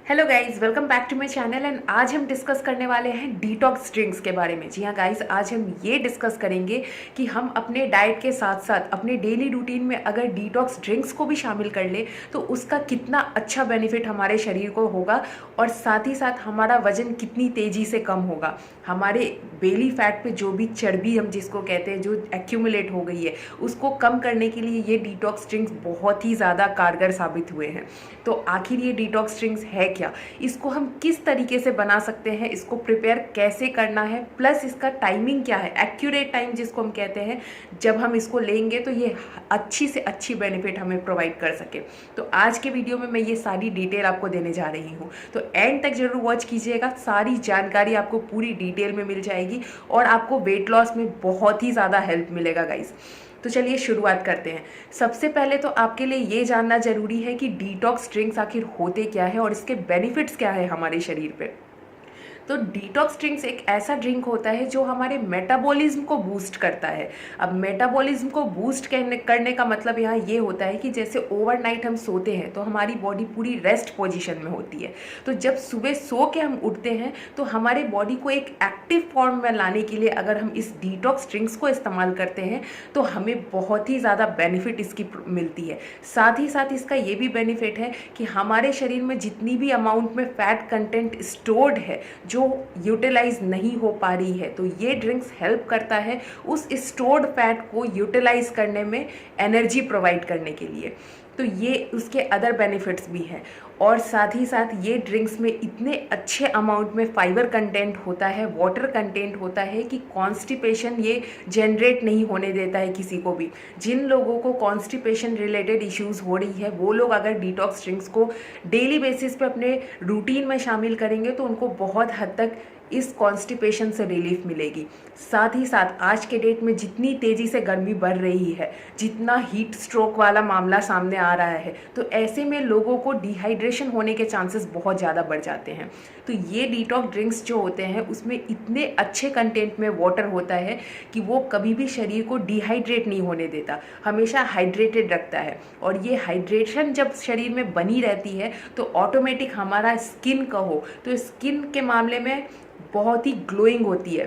Hello guys, welcome back to my channel. And आज हम discuss करने वाले हैं डिटॉक्स ड्रिंक्स के बारे में। जी हाँ गाइस, आज हम ये डिस्कस करेंगे कि हम अपने डाइट के साथ साथ अपने डेली रूटीन में अगर डिटॉक्स ड्रिंक्स को भी शामिल कर ले तो उसका कितना अच्छा बेनिफिट हमारे शरीर को होगा और साथ ही साथ हमारा वजन कितनी तेज़ी से कम होगा। हमारे बेली फैट पे जो भी चर्बी हम जिसको कहते हैं जो एक्यूमुलेट हो गई है उसको कम करने के लिए ये डिटॉक्स ड्रिंक्स बहुत ही ज़्यादा कारगर साबित हुए हैं। तो आखिर ये डिटॉक्स ड्रिंक्स है क्या, इसको हम किस तरीके से बना सकते हैं, इसको प्रिपेयर कैसे करना है, प्लस इसका टाइमिंग क्या है, एक्यूरेट टाइम जिसको हम कहते हैं जब हम इसको लेंगे तो ये अच्छी से अच्छी बेनिफिट हमें प्रोवाइड कर सके। तो आज के वीडियो में मैं ये सारी डिटेल आपको देने जा रही हूँ, तो एंड तक जरूर वॉच कीजिएगा। सारी जानकारी आपको पूरी डिटेल में मिल जाएगी और आपको वेट लॉस में बहुत ही ज़्यादा हेल्प मिलेगा गाइस। तो चलिए शुरुआत करते हैं। सबसे पहले तो आपके लिए ये जानना जरूरी है कि डिटॉक्स ड्रिंक्स आखिर होते क्या है और इसके बेनिफिट्स क्या है हमारे शरीर पे। तो डिटॉक्स ड्रिंक्स एक ऐसा ड्रिंक होता है जो हमारे मेटाबॉलिज्म को बूस्ट करता है। अब मेटाबॉलिज्म को बूस्ट करने का मतलब यहाँ ये होता है कि जैसे ओवरनाइट हम सोते हैं तो हमारी बॉडी पूरी रेस्ट पोजीशन में होती है, तो जब सुबह सो के हम उठते हैं तो हमारे बॉडी को एक एक्टिव फॉर्म में लाने के लिए अगर हम इस डिटॉक्स ड्रिंक्स को इस्तेमाल करते हैं तो हमें बहुत ही ज़्यादा बेनिफिट इसकी मिलती है। साथ ही साथ इसका ये भी बेनिफिट है कि हमारे शरीर में जितनी भी अमाउंट में फैट कंटेंट स्टोर्ड है जो यूटिलाइज नहीं हो पा रही है, तो ये ड्रिंक्स हेल्प करता है उस स्टोर्ड फैट को यूटिलाइज करने में, एनर्जी प्रोवाइड करने के लिए। तो ये उसके अदर बेनिफिट्स भी हैं। और साथ ही साथ ये ड्रिंक्स में इतने अच्छे अमाउंट में फाइबर कंटेंट होता है, वाटर कंटेंट होता है कि कॉन्स्टिपेशन ये जनरेट नहीं होने देता है किसी को भी। जिन लोगों को कॉन्स्टिपेशन रिलेटेड इश्यूज हो रही है वो लोग अगर डिटॉक्स ड्रिंक्स को डेली बेसिस पे अपने रूटीन में शामिल करेंगे तो उनको बहुत हद तक इस कॉन्स्टिपेशन से रिलीफ मिलेगी। साथ ही साथ आज के डेट में जितनी तेज़ी से गर्मी बढ़ रही है, जितना हीट स्ट्रोक वाला मामला सामने आ रहा है, तो ऐसे में लोगों को डिहाइड्रेशन होने के चांसेस बहुत ज़्यादा बढ़ जाते हैं। तो ये डिटॉक्स ड्रिंक्स जो होते हैं उसमें इतने अच्छे कंटेंट में वाटर होता है कि वो कभी भी शरीर को डिहाइड्रेट नहीं होने देता, हमेशा हाइड्रेटेड रखता है। और ये हाइड्रेशन जब शरीर में बनी रहती है तो ऑटोमेटिक हमारा स्किन कहो तो स्किन के मामले में बहुत ही ग्लोइंग होती है,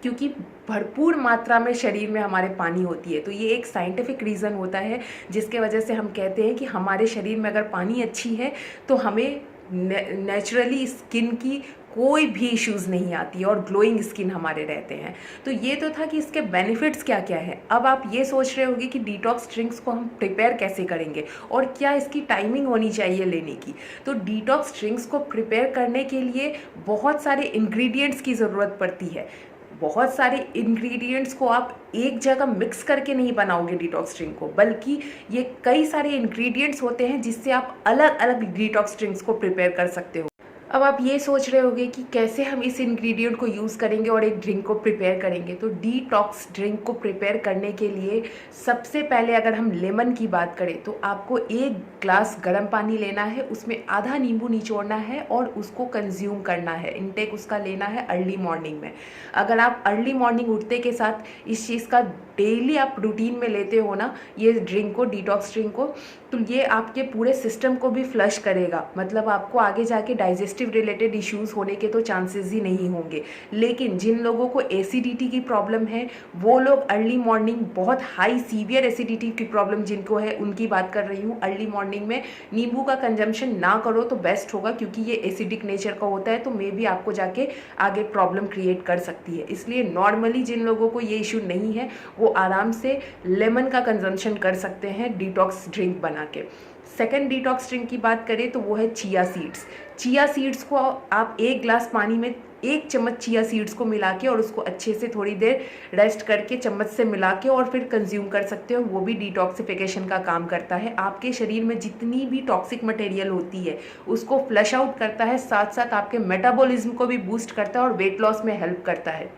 क्योंकि भरपूर मात्रा में शरीर में हमारे पानी होती है। तो ये एक साइंटिफिक रीज़न होता है जिसके वजह से हम कहते हैं कि हमारे शरीर में अगर पानी अच्छी है तो हमें नेचुरली स्किन की कोई भी इश्यूज़ नहीं आती और ग्लोइंग स्किन हमारे रहते हैं। तो ये तो था कि इसके बेनिफिट्स क्या क्या है। अब आप ये सोच रहे होंगे कि डिटॉक्स ड्रिंक्स को हम प्रिपेयर कैसे करेंगे और क्या इसकी टाइमिंग होनी चाहिए लेने की। तो डिटॉक्स ड्रिंक्स को प्रिपेयर करने के लिए बहुत सारे इंग्रेडिएंट्स की ज़रूरत पड़ती है। बहुत सारे इंग्रेडिएंट्स को आप एक जगह मिक्स करके नहीं बनाओगे डिटॉक्स ड्रिंक को, बल्कि ये कई सारे इंग्रेडिएंट्स होते हैं जिससे आप अलग अलग डिटॉक्स ड्रिंक्स को प्रिपेयर कर सकते हो। अब आप ये सोच रहे होंगे कि कैसे हम इस इंग्रेडिएंट को यूज़ करेंगे और एक ड्रिंक को प्रिपेयर करेंगे। तो डिटॉक्स ड्रिंक को प्रिपेयर करने के लिए सबसे पहले अगर हम लेमन की बात करें तो आपको 1 ग्लास गर्म पानी लेना है, उसमें आधा नींबू निचोड़ना है और उसको कंज्यूम करना है। इनटेक उसका लेना है अर्ली मॉर्निंग में। अगर आप अर्ली मॉर्निंग उठते के साथ इस चीज़ का डेली आप रूटीन में लेते हो ना, ये ड्रिंक को, डिटॉक्स ड्रिंक को, तो ये आपके पूरे सिस्टम को भी फ्लश करेगा। मतलब आपको आगे जाके डाइजेस्टिव रिलेटेड इश्यूज़ होने के तो चांसेस ही नहीं होंगे। लेकिन जिन लोगों को एसिडिटी की प्रॉब्लम है वो लोग अर्ली मॉर्निंग, बहुत हाई सीवियर एसिडिटी की प्रॉब्लम जिनको है उनकी बात कर रही हूँ, अर्ली मॉर्निंग में नींबू का कंजम्पशन ना करो तो बेस्ट होगा, क्योंकि ये एसिडिक नेचर का होता है तो मे बी आपको जाके आगे प्रॉब्लम क्रिएट कर सकती है। इसलिए नॉर्मली जिन लोगों को ये इशू नहीं है वो आराम से लेमन का कंजम्पशन कर सकते हैं डिटॉक्स ड्रिंक बना के। सेकेंड डिटॉक्स ड्रिंक की बात करें तो वो है चिया सीड्स। चिया सीड्स को आप 1 ग्लास पानी में 1 चम्मच चिया सीड्स को मिला के और उसको अच्छे से थोड़ी देर रेस्ट करके चम्मच से मिला के और फिर कंज्यूम कर सकते हो। वो भी डिटॉक्सिफिकेशन का काम करता है, आपके शरीर में जितनी भी टॉक्सिक मटेरियल होती है उसको फ्लश आउट करता है, साथ साथ आपके मेटाबॉलिज्म को भी बूस्ट करता है और वेट लॉस में हेल्प करता है।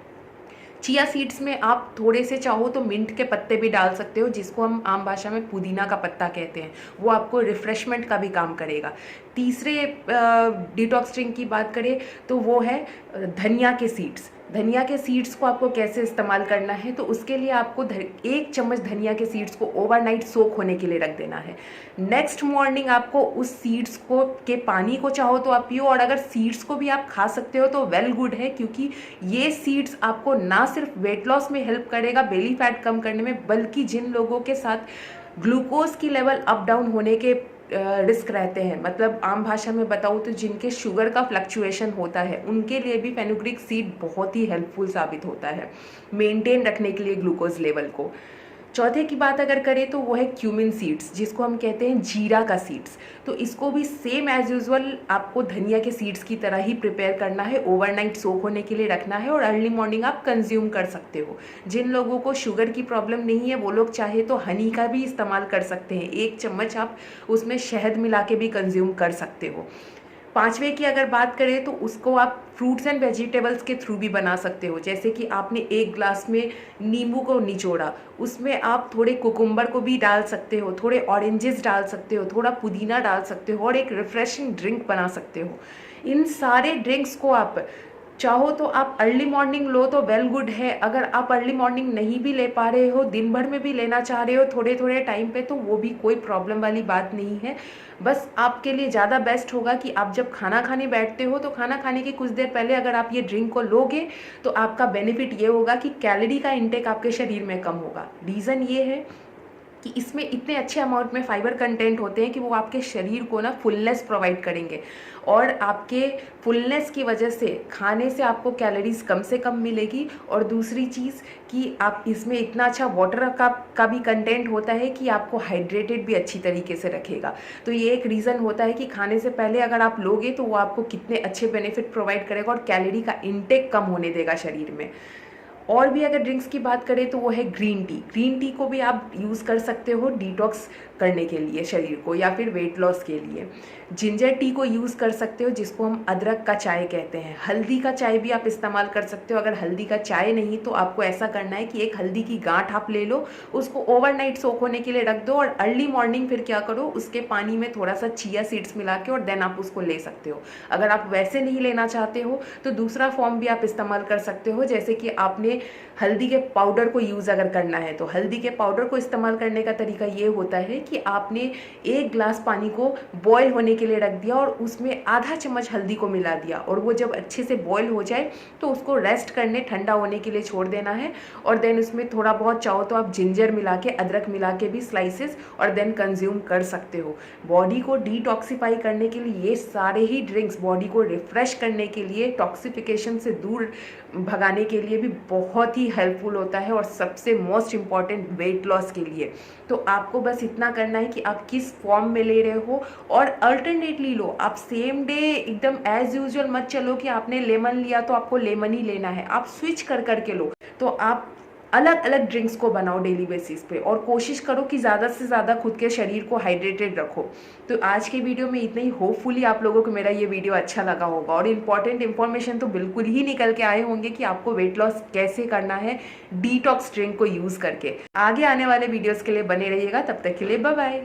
चिया सीड्स में आप थोड़े से चाहो तो मिंट के पत्ते भी डाल सकते हो, जिसको हम आम भाषा में पुदीना का पत्ता कहते हैं, वो आपको रिफ्रेशमेंट का भी काम करेगा। तीसरे डिटॉक्स ड्रिंक की बात करें तो वो है धनिया के सीड्स। धनिया के सीड्स को आपको कैसे इस्तेमाल करना है, तो उसके लिए आपको 1 चम्मच धनिया के सीड्स को ओवरनाइट सोक होने के लिए रख देना है। नेक्स्ट मॉर्निंग आपको उस सीड्स को के पानी को चाहो तो आप पियो, और अगर सीड्स को भी आप खा सकते हो तो वेल गुड है, क्योंकि ये सीड्स आपको ना सिर्फ वेट लॉस में हेल्प करेगा, बेली फैट कम करने में, बल्कि जिन लोगों के साथ ग्लूकोज की लेवल अप डाउन होने के रिस्क रहते हैं, मतलब आम भाषा में बताऊँ तो जिनके शुगर का फ्लक्चुएशन होता है, उनके लिए भी फेनुग्रीक सीड बहुत ही हेल्पफुल साबित होता है मेंटेन रखने के लिए ग्लूकोज लेवल को। चौथे की बात अगर करें तो वो है क्यूमिन सीड्स, जिसको हम कहते हैं जीरा का सीड्स। तो इसको भी सेम एज यूजुअल आपको धनिया के सीड्स की तरह ही प्रिपेयर करना है, ओवरनाइट सोक होने के लिए रखना है और अर्ली मॉर्निंग आप कंज्यूम कर सकते हो। जिन लोगों को शुगर की प्रॉब्लम नहीं है वो लोग चाहे तो हनी का भी इस्तेमाल कर सकते हैं, 1 चम्मच आप उसमें शहद मिला के भी कंज्यूम कर सकते हो। पांचवे की अगर बात करें तो उसको आप फ्रूट्स एंड वेजिटेबल्स के थ्रू भी बना सकते हो, जैसे कि आपने 1 ग्लास में नींबू को निचोड़ा, उसमें आप थोड़े कुकुम्बर को भी डाल सकते हो, थोड़े ऑरेंजेस डाल सकते हो, थोड़ा पुदीना डाल सकते हो और एक रिफ्रेशिंग ड्रिंक बना सकते हो। इन सारे ड्रिंक्स को आप चाहो तो आप अर्ली मॉर्निंग लो तो वेल गुड है, अगर आप अर्ली मॉर्निंग नहीं भी ले पा रहे हो, दिन भर में भी लेना चाह रहे हो थोड़े थोड़े टाइम पे, तो वो भी कोई प्रॉब्लम वाली बात नहीं है। बस आपके लिए ज़्यादा बेस्ट होगा कि आप जब खाना खाने बैठते हो तो खाना खाने के कुछ देर पहले अगर आप ये ड्रिंक को लोगे तो आपका बेनिफिट ये होगा कि कैलोरी का इंटेक आपके शरीर में कम होगा। रीज़न ये है कि इसमें इतने अच्छे अमाउंट में फाइबर कंटेंट होते हैं कि वो आपके शरीर को ना फुलनेस प्रोवाइड करेंगे, और आपके फुलनेस की वजह से खाने से आपको कैलोरीज कम से कम मिलेगी। और दूसरी चीज़ कि आप इसमें इतना अच्छा वाटर का भी कंटेंट होता है कि आपको हाइड्रेटेड भी अच्छी तरीके से रखेगा। तो ये एक रीज़न होता है कि खाने से पहले अगर आप लोगे तो वो आपको कितने अच्छे बेनिफिट प्रोवाइड करेगा और कैलोरी का इंटेक कम होने देगा शरीर में। और भी अगर ड्रिंक्स की बात करें तो वो है ग्रीन टी। ग्रीन टी को भी आप यूज़ कर सकते हो डिटॉक्स करने के लिए शरीर को, या फिर वेट लॉस के लिए। जिंजर टी को यूज़ कर सकते हो, जिसको हम अदरक का चाय कहते हैं। हल्दी का चाय भी आप इस्तेमाल कर सकते हो। अगर हल्दी का चाय नहीं तो आपको ऐसा करना है कि एक हल्दी की गांठ आप ले लो, उसको ओवरनाइट सोक होने के लिए रख दो, और अर्ली मॉर्निंग फिर क्या करो, उसके पानी में थोड़ा सा चिया सीड्स मिला के और देन आप उसको ले सकते हो। अगर आप वैसे नहीं लेना चाहते हो तो दूसरा फॉर्म भी आप इस्तेमाल कर सकते हो, जैसे कि आपने हल्दी के पाउडर को यूज़ अगर करना है तो हल्दी के पाउडर को इस्तेमाल करने का तरीका ये होता है कि आपने 1 ग्लास पानी को बॉयल होने के लिए रख दिया और उसमें आधा चम्मच हल्दी को मिला दिया, और वो जब अच्छे से बॉयल हो जाए तो उसको रेस्ट करने ठंडा होने के लिए छोड़ देना है। और देन उसमें थोड़ा बहुत चाहो तो आप जिंजर मिला के, अदरक मिला के भी स्लाइसेस और देन कंज्यूम कर सकते हो। बॉडी को डिटॉक्सिफाई करने के लिए ये सारे ही ड्रिंक्स, बॉडी को रिफ्रेश करने के लिए, टॉक्सिफिकेशन से दूर भगाने के लिए भी बहुत ही हेल्पफुल होता है, और सबसे मोस्ट इम्पॉर्टेंट वेट लॉस के लिए। तो आपको बस इतना करना है कि आप किस फॉर्म में ले रहे हो, और अल्टरनेटली लो। आप सेम डे एकदम एज यूजुअल मत चलो कि आपने लेमन लिया तो आपको लेमन ही लेना है, आप स्विच कर करके लो। तो आप अलग अलग ड्रिंक्स को बनाओ डेली बेसिस पे, और कोशिश करो कि ज़्यादा से ज़्यादा खुद के शरीर को हाइड्रेटेड रखो। तो आज के वीडियो में इतना ही। होपफुली आप लोगों को मेरा ये वीडियो अच्छा लगा होगा, और इम्पॉर्टेंट इन्फॉर्मेशन तो बिल्कुल ही निकल के आए होंगे कि आपको वेट लॉस कैसे करना है डिटॉक्स ड्रिंक को यूज़ करके। आगे आने वाले वीडियोज़ के लिए बने रहिएगा, तब तक के लिए बाय बाय।